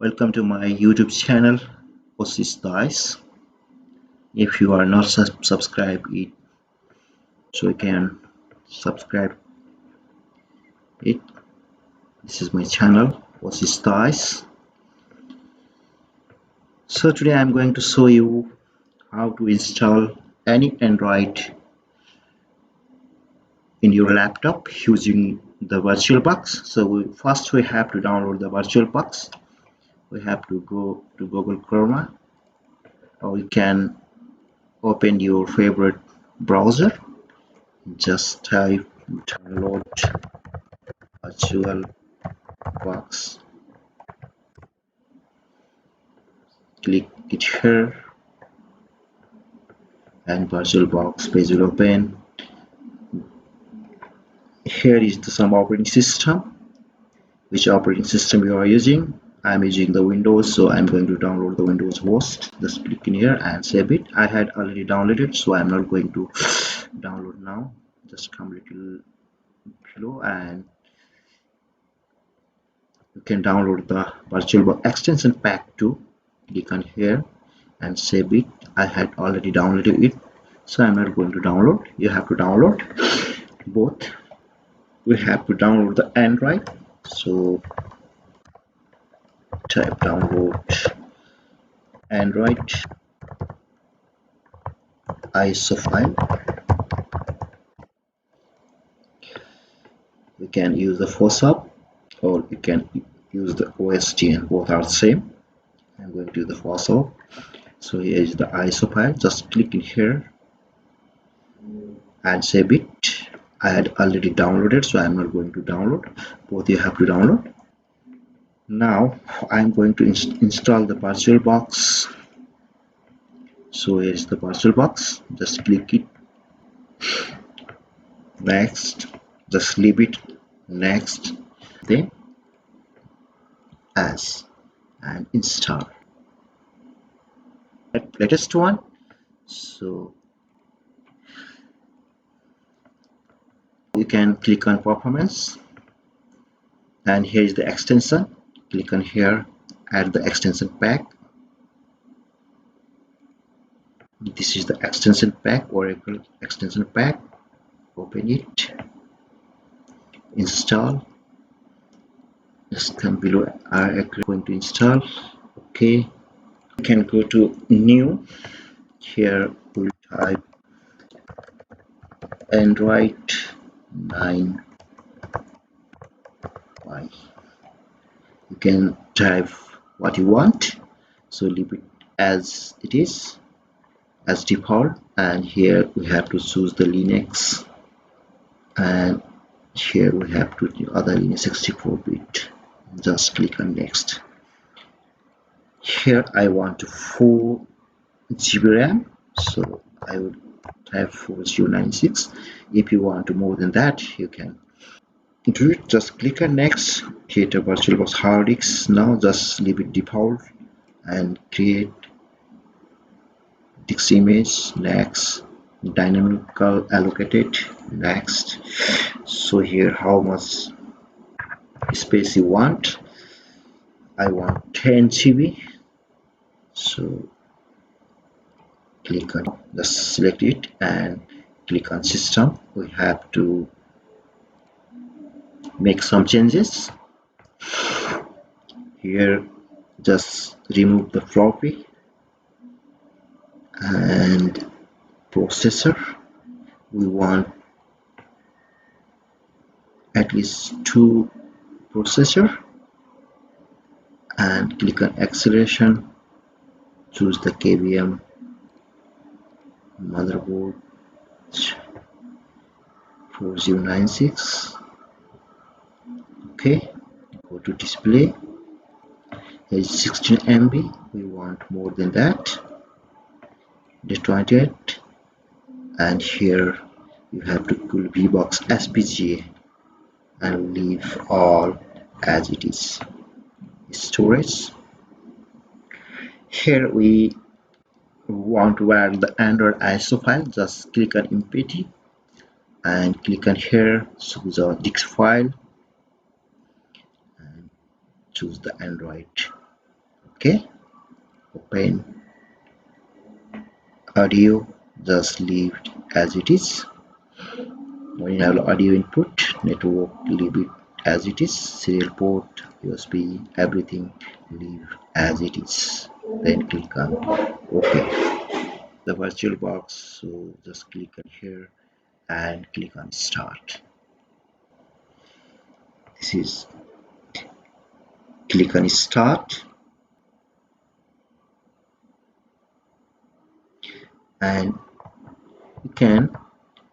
Welcome to my YouTube channel, OASIS. If you are not subscribed it, so you can subscribe it. This is my channel, OASIS. So today I'm going to show you how to install any Android in your laptop using the VirtualBox. So first we have to download the VirtualBox. We have to go to Google Chrome, or you can open your favorite browser. Just type download VirtualBox. Click it here and VirtualBox page will open. Here is the some operating system. Which operating system you are using? I'm using the Windows, so I'm going to download the Windows host. Just click in here and save it. I had already downloaded, so I'm not going to download now. Just come a little below and you can download the VirtualBox extension pack 2. Click on here and save it. I had already downloaded it, so I'm not going to download. You have to download both. We have to download the Android, so type download Android ISO file. You can use the FOSAP or you can use the OSTN, both are the same. I'm going to use the FOSAP. So here is the ISO file. Just click in here and save it. I had already downloaded, so I'm not going to download. Both you have to download. Now I'm going to install the VirtualBox. So here is the VirtualBox. Just click it. Next. Just leave it. Next. Then as and install. Latest one. So you can click on performance, and here is the extension. Click on here, add the extension pack. This is the extension pack, Oracle extension pack. Open it, install. Just come below. I'm going to install. Okay, you can go to new. Here we'll type Android 9. You can type what you want, so leave it as it is, as default. And here we have to choose the Linux, and here we have to do other Linux 64-bit. Just click on next. Here I want 4 GB RAM, so I would type 4096. If you want to more than that, you can do it. Just click on next. Create a VirtualBox hard disk. Now just leave it default and create disk image. Next. Dynamical allocated. Next. So here how much space you want. I want 10 GB, so click on, just select it and click on system. We have to make some changes here. Just remove the floppy and processor. We want at least 2 processor, and click on acceleration. Choose the KVM motherboard 4096. Okay, go to display. Here is 16 MB. We want more than that. The 28, and here you have to pull VBox SPGA and leave all as it is. Storage. Here we want to add the Android ISO file. Just click on empty and click on here, choose our disk file and choose the Android Okay, open audio, just leave it as it is. When you have audio input, network, leave it as it is. Serial port, USB, everything, leave as it is. Then click on OK. The virtual box, so just click on here and click on start. This is, click on start and you can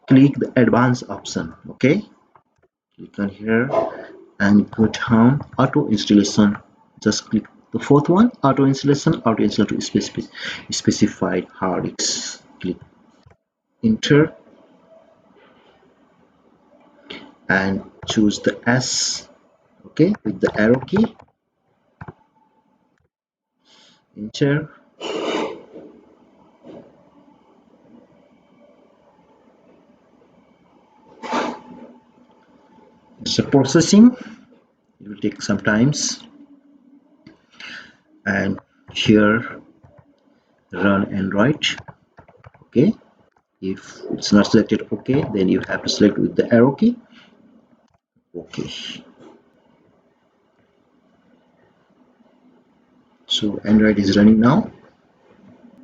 click the advanced option. Okay, click on here and go down auto installation. Just click the fourth one, auto installation to specified hard disks. Click enter and choose the S. Okay, with the arrow key, enter. It's a processing, it will take some times. And here run Android. Okay, if it's not selected, okay, then you have to select with the arrow key. Okay, so Android is running now.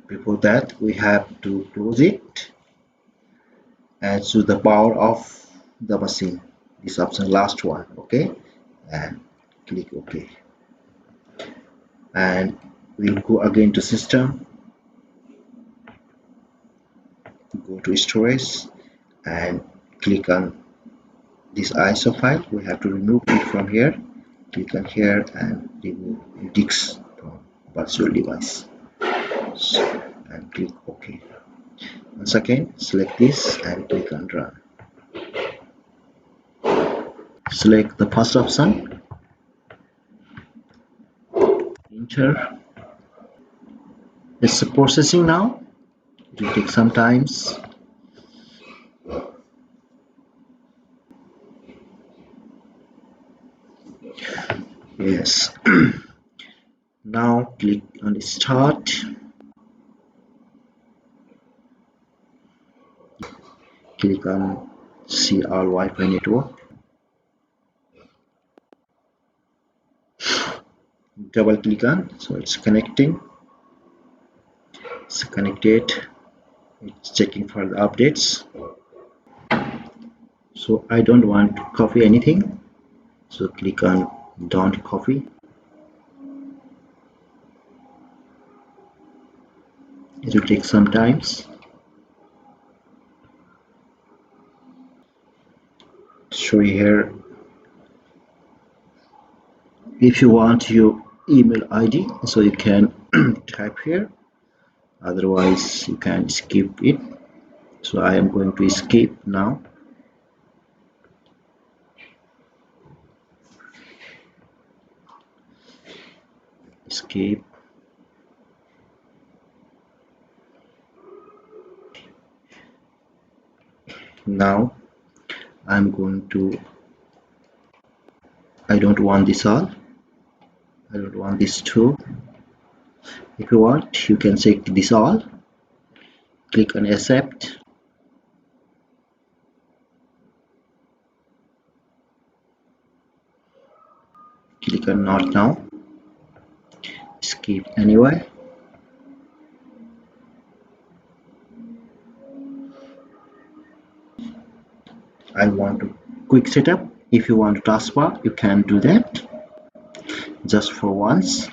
Before that, we have to close it and choose the power of the machine. This option, last one. Okay, and click OK. And we'll go again to system, go to storage and click on this ISO file. We have to remove it from here. Click on here and remove disks from virtual device. So, and click OK. Once again, select this and click on run. Select the first option, enter. It's processing now. It will take some times. Yes. Now click on start. Click on see all Wi-Fi network. Double click on, so it's connecting. It's connected. It's checking for the updates. So I don't want to copy anything. So click on don't copy. It will take some times. Show here. If you want your email ID, so you can type here. Otherwise, you can skip it. So I am going to skip now. Escape. Now I'm going to, I don't want this all, I don't want this too. If you want, you can check this all, click on accept. Click on not now, skip anyway. I want to quick setup. If you want to taskbar, you can do that just for once.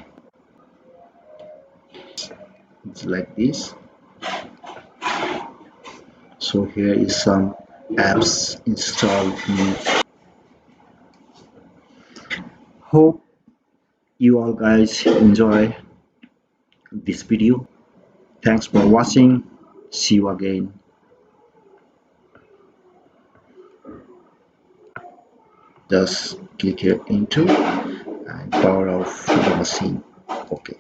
It's like this. So here is some apps installed. Hope you all guys enjoy this video. Thanks for watching. See you again. Just click here into and power off the machine. Okay.